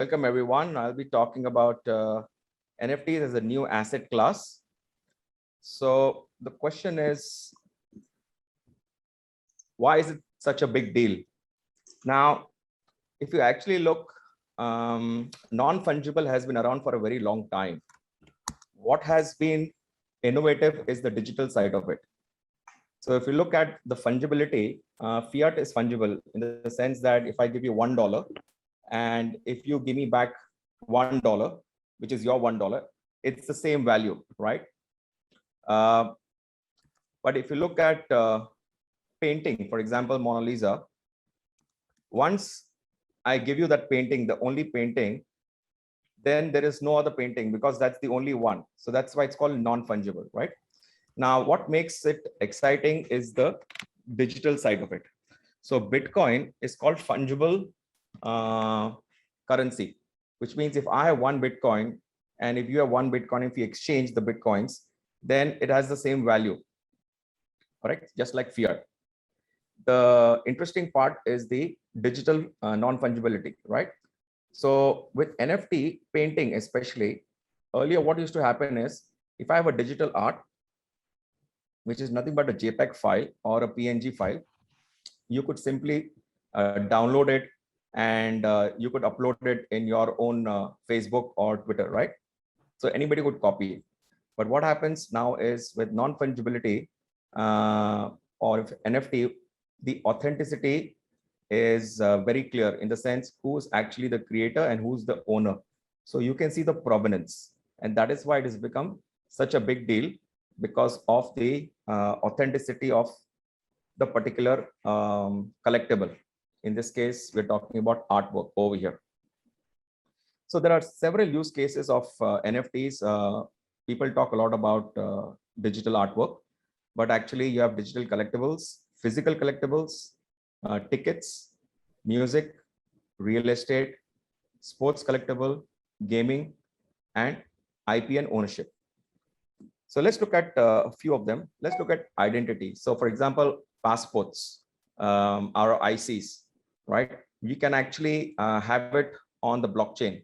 Welcome everyone. I'll be talking about NFTs as a new asset class. So the question is, why is it such a big deal? Now, if you actually look, non-fungible has been around for a very long time. What has been innovative is the digital side of it. So if you look at the fungibility, fiat is fungible in the sense that if I give you $1 and if you give me back $1, which is your $1, it's the same value, right? But if you look at painting, for example, Mona Lisa, once I give you that painting, the only painting, then there is no other painting because that's the only one. So that's why it's called non-fungible, right? Now, what makes it exciting is the digital side of it. So Bitcoin is called fungible currency, which means if I have one Bitcoin and if you have one Bitcoin, if you exchange the Bitcoins, then it has the same value, correct? Just like fiat. The interesting part is the digital non-fungibility, right? So with NFT painting, especially earlier, what used to happen is if I have a digital art, which is nothing but a JPEG file or a PNG file, you could simply download it and you could upload it in your own Facebook or Twitter, right? So anybody could copy it. But what happens now is with non-fungibility or NFT, the authenticity is very clear in the sense who's actually the creator and who's the owner. So you can see the provenance. And that is why it has become such a big deal because of the authenticity of the particular collectible. In this case, we're talking about artwork over here. So there are several use cases of NFTs. People talk a lot about digital artwork, but actually you have digital collectibles, physical collectibles, tickets, music, real estate, sports collectible, gaming, and IP and ownership. So let's look at a few of them. Let's look at identity. So for example, passports, our ICs, right? We can actually have it on the blockchain.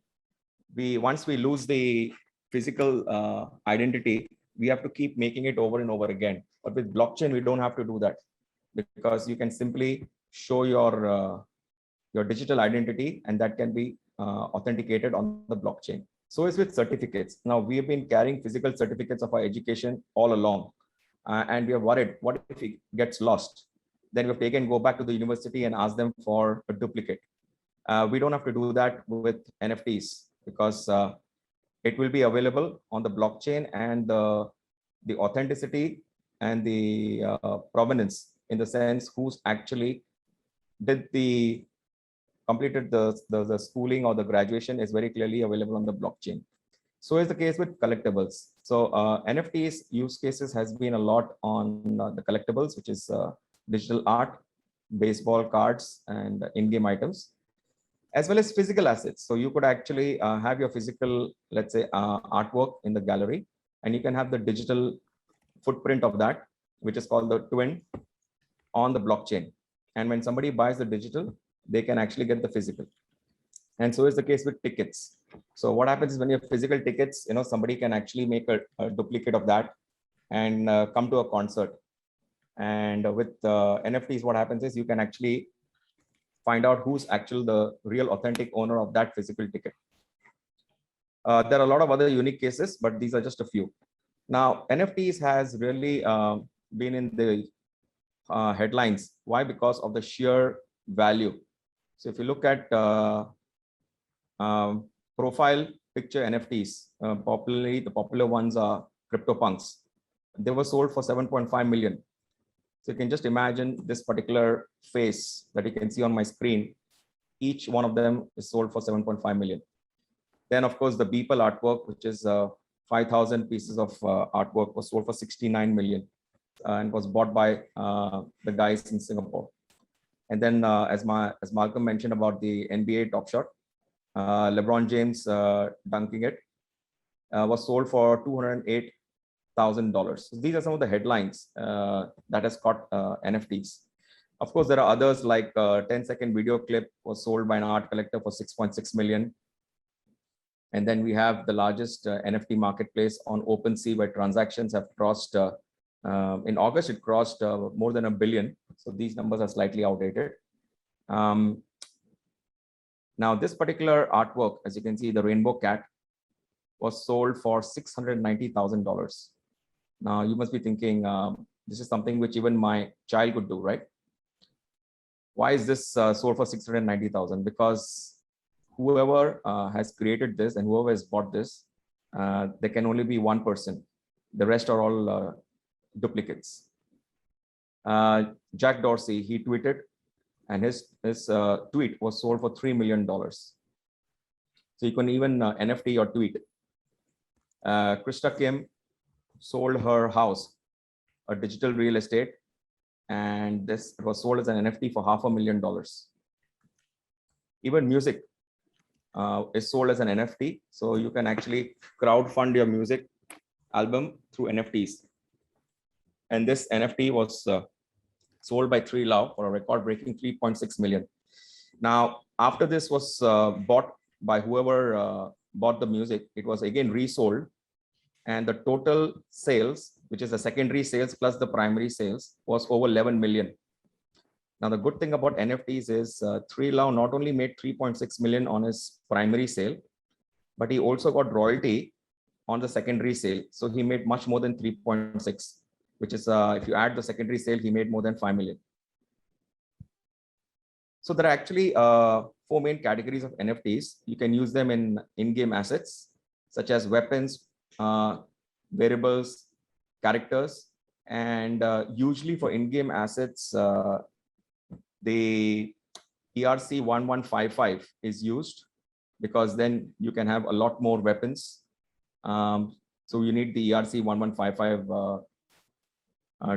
Once we lose the physical identity, we have to keep making it over and over again. But with blockchain, we don't have to do that because you can simply show your digital identity and that can be authenticated on the blockchain. So is with certificates. Now we have been carrying physical certificates of our education all along, and we are worried, what if it gets lost? Then we've taken, go back to the university and ask them for a duplicate. We don't have to do that with NFTs because it will be available on the blockchain, and the authenticity and the provenance in the sense who's actually did the completed the schooling or the graduation is very clearly available on the blockchain. So is the case with collectibles. So NFTs use cases has been a lot on the collectibles, which is digital art, baseball cards, and in-game items, as well as physical assets. So you could actually have your physical, let's say, artwork in the gallery, and you can have the digital footprint of that, which is called the twin, on the blockchain. And when somebody buys the digital, they can actually get the physical. And so is the case with tickets. So what happens is when you have physical tickets, somebody can actually make a duplicate of that and come to a concert. And with NFTs, what happens is you can actually find out who's actually the real authentic owner of that physical ticket. There are a lot of other unique cases, but these are just a few. Now, NFTs has really been in the headlines. Why? Because of the sheer value. So if you look at profile picture NFTs, popularly the popular ones are CryptoPunks. They were sold for 7.5 million. So you can just imagine this particular face that you can see on my screen. Each one of them is sold for 7.5 million. Then, of course, the Beeple artwork, which is 5,000 pieces of artwork, was sold for 69 million and was bought by the guys in Singapore. And then, as Malcolm mentioned about the NBA Top Shot, LeBron James dunking it was sold for $208,000. So these are some of the headlines that has caught NFTs. Of course, there are others like 10-second video clip was sold by an art collector for 6.6 million. And then we have the largest NFT marketplace on OpenSea, where transactions have crossed, in August, it crossed more than 1 billion. So these numbers are slightly outdated. Now, this particular artwork, as you can see, the rainbow cat, was sold for $690,000. Now, you must be thinking, this is something which even my child could do, right? Why is this sold for 690,000? Because whoever has created this and whoever has bought this, there can only be one person. The rest are all duplicates. Jack Dorsey, he tweeted, and his tweet was sold for $3 million. So you can even NFT your tweet. Krista Kim sold her house, a digital real estate, and this was sold as an NFT for $500,000. Even music is sold as an NFT. So you can actually crowdfund your music album through NFTs. And this NFT was sold by 3Law for a record-breaking 3.6 million. Now, after this was bought by whoever bought the music, it was again resold, and the total sales, which is the secondary sales plus the primary sales, was over 11 million. Now, the good thing about NFTs is 3Law not only made 3.6 million on his primary sale, but he also got royalty on the secondary sale. So he made much more than 3.6, which is, if you add the secondary sale, he made more than 5 million. So there are actually 4 main categories of NFTs. You can use them in in-game assets, such as weapons, variables, characters, and usually for in-game assets, the ERC 1155 is used, because then you can have a lot more weapons. So you need the ERC 1155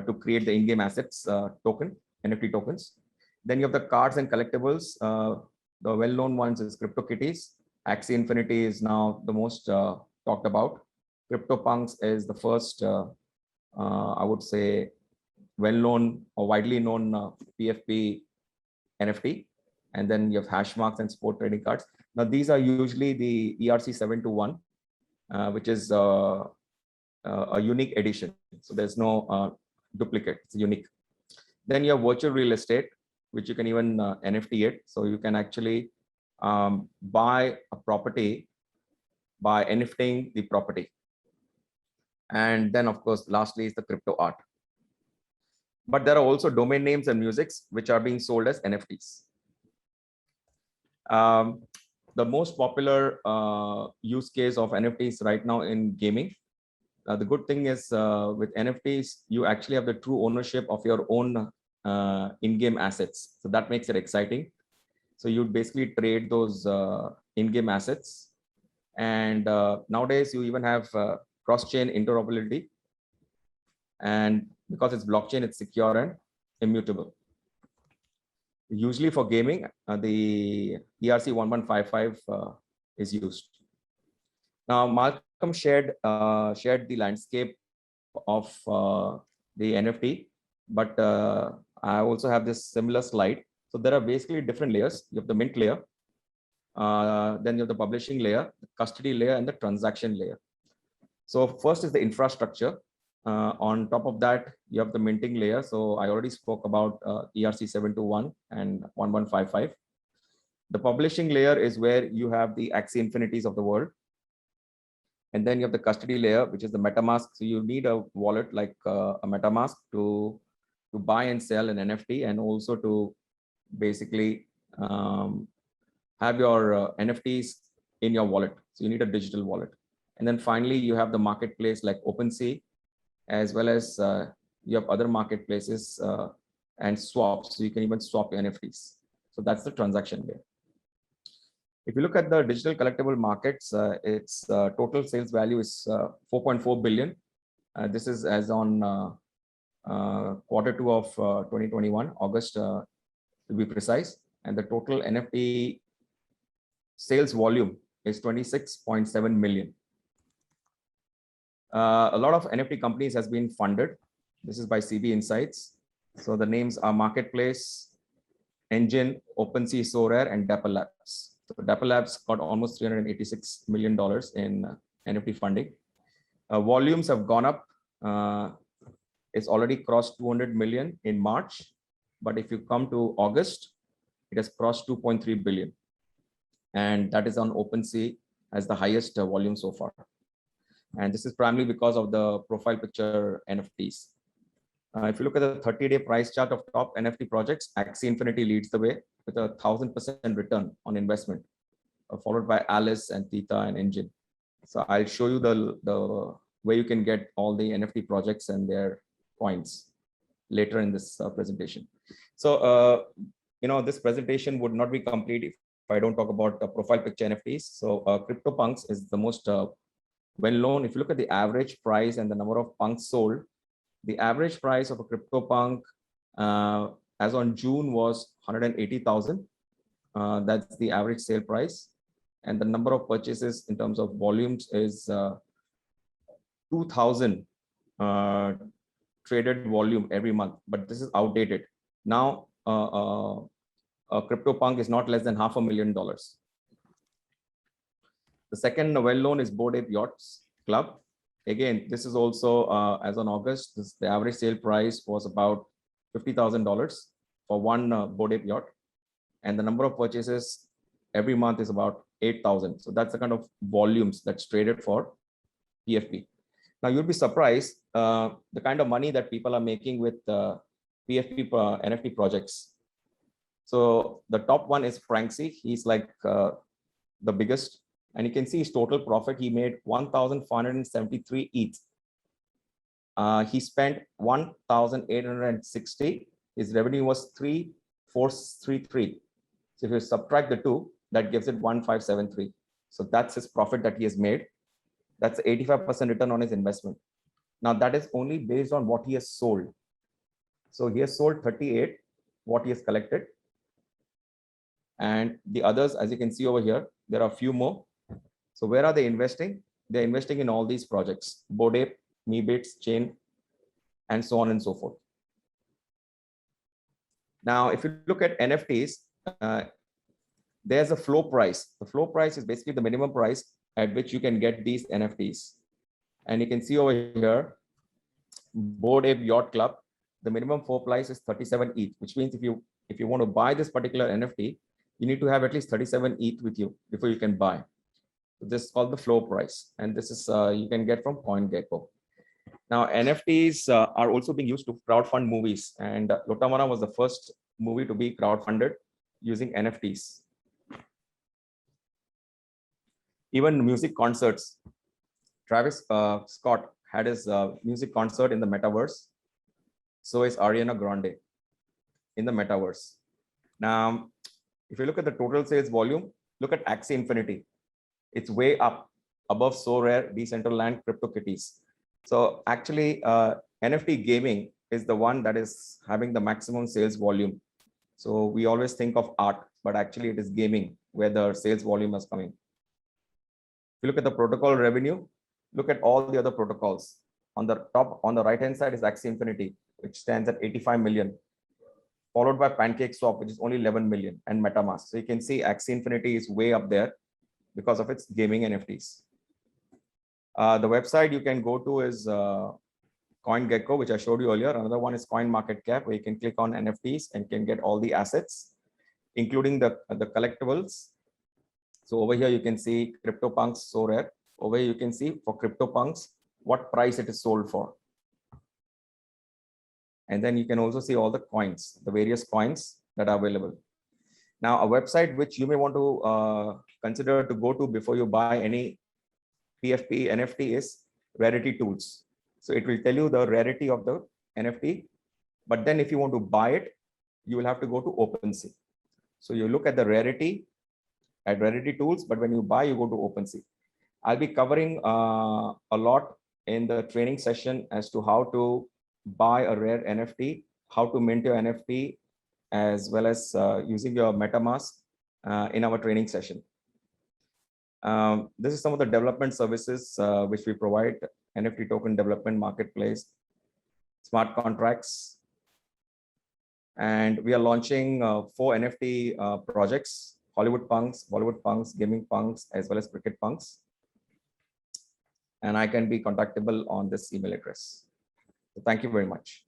to create the in-game assets token, NFT tokens. Then you have the cards and collectibles. The well-known ones is CryptoKitties. Axie Infinity is now the most talked about. CryptoPunks is the first, I would say, well-known or widely known PFP NFT. And then you have hash marks and sport trading cards. Now, these are usually the ERC 721, which is a unique edition. So there's no duplicate, it's unique. Then you have virtual real estate, which you can even NFT it. So you can actually buy a property by NFTing the property. And then, of course, lastly is the crypto art. But there are also domain names and musics which are being sold as NFTs. The most popular use case of NFTs right now in gaming. The good thing is with NFTs, you actually have the true ownership of your own in-game assets. So that makes it exciting. So you basically trade those in-game assets. And nowadays you even have cross-chain interoperability. And because it's blockchain, it's secure and immutable. Usually for gaming, the ERC 1155 is used. Now, Malcolm shared the landscape of the NFT, but I also have this similar slide. So there are basically different layers. You have the mint layer, then you have the publishing layer, the custody layer, and the transaction layer. So first is the infrastructure. On top of that, you have the minting layer. So I already spoke about ERC 721 and 1155. The publishing layer is where you have the Axie Infinities of the world. And then you have the custody layer, which is the MetaMask. So you need a wallet like a MetaMask to buy and sell an NFT, and also to basically have your NFTs in your wallet. So you need a digital wallet. And then finally, you have the marketplace like OpenSea, as well as you have other marketplaces and swaps. So you can even swap your NFTs. So that's the transaction layer. If you look at the digital collectible markets, its total sales value is 4.4 billion. This is as on Q2 of 2021, August to be precise. And the total NFT sales volume is 26.7 million. A lot of NFT companies has been funded. This is by CB Insights. So the names are Marketplace, Engine, OpenSea, Sorare, and Dapper Labs. So Dapper Labs got almost $386 million in NFT funding. Volumes have gone up. It's already crossed 200 million in March. But if you come to August, it has crossed 2.3 billion. And that is on OpenSea as the highest volume so far. And this is primarily because of the profile picture NFTs. If you look at the 30-day price chart of top NFT projects, Axie Infinity leads the way with a 1000% return on investment, followed by Alice and Theta and Engine. So I'll show you the way you can get all the NFT projects and their coins later in this presentation. So, this presentation would not be complete if I don't talk about profile picture NFTs. So CryptoPunks is the most well-known. If you look at the average price and the number of punks sold, the average price of a CryptoPunk as on June was 180,000. That's the average sale price. And the number of purchases in terms of volumes is 2,000 traded volume every month. But this is outdated. Now, a CryptoPunk is not less than $500,000. The second well-known is Bored Ape Yachts Club. Again, this is also as on August, the average sale price was about $50,000 for one Bored Ape yacht. And the number of purchases every month is about 8,000. So that's the kind of volumes that's traded for PFP. Now you'll be surprised the kind of money that people are making with PFP NFT projects. So the top one is Franksy. He's like the biggest. And you can see his total profit. He made 1,473 ETH. He spent 1,860. His revenue was 3,433. So if you subtract the two, that gives it 1,573. So that's his profit that he has made. That's 85% return on his investment. Now that is only based on what he has sold. So he has sold 38, what he has collected. And the others, as you can see over here, there are a few more. So where are they investing? They're investing in all these projects, Bored Ape, Meebits, Chain, and so on and so forth. Now, if you look at NFTs, there's a floor price. The floor price is basically the minimum price at which you can get these NFTs. And you can see over here, Bored Ape Yacht Club, the minimum floor price is 37 ETH, which means if you want to buy this particular NFT, you need to have at least 37 ETH with you before you can buy. This is called the floor price, and this is you can get from CoinGecko. Now, NFTs are also being used to crowdfund movies, and Lotamana was the first movie to be crowdfunded using NFTs. Even music concerts. Travis Scott had his music concert in the metaverse. So is Ariana Grande in the metaverse. Now, if you look at the total sales volume, look at Axie Infinity. It's way up above Sorare, Decentraland, CryptoKitties. So actually, NFT gaming is the one that is having the maximum sales volume. So we always think of art, but actually it is gaming where the sales volume is coming. If you look at the protocol revenue, look at all the other protocols. On the top, on the right-hand side is Axie Infinity, which stands at 85 million, followed by PancakeSwap, which is only 11 million, and MetaMask. So you can see Axie Infinity is way up there because of its gaming NFTs. The website you can go to is CoinGecko, which I showed you earlier. Another one is CoinMarketCap, where you can click on NFTs and can get all the assets, including the collectibles. So over here, you can see CryptoPunks Sorare. Over here, you can see for CryptoPunks, what price it is sold for. And then you can also see all the coins, the various coins that are available. Now, a website which you may want to consider to go to before you buy any PFP NFT is Rarity Tools. So it will tell you the rarity of the NFT. But then if you want to buy it, you will have to go to OpenSea. So you look at the rarity at Rarity Tools, but when you buy, you go to OpenSea. I'll be covering a lot in the training session as to how to buy a rare NFT, how to mint your NFT, as well as using your MetaMask in our training session. This is some of the development services which we provide: NFT token development marketplace, smart contracts, and we are launching 4 NFT projects: Hollywood punks, Bollywood punks, gaming punks, as well as cricket punks. And I can be contactable on this email address. So thank you very much.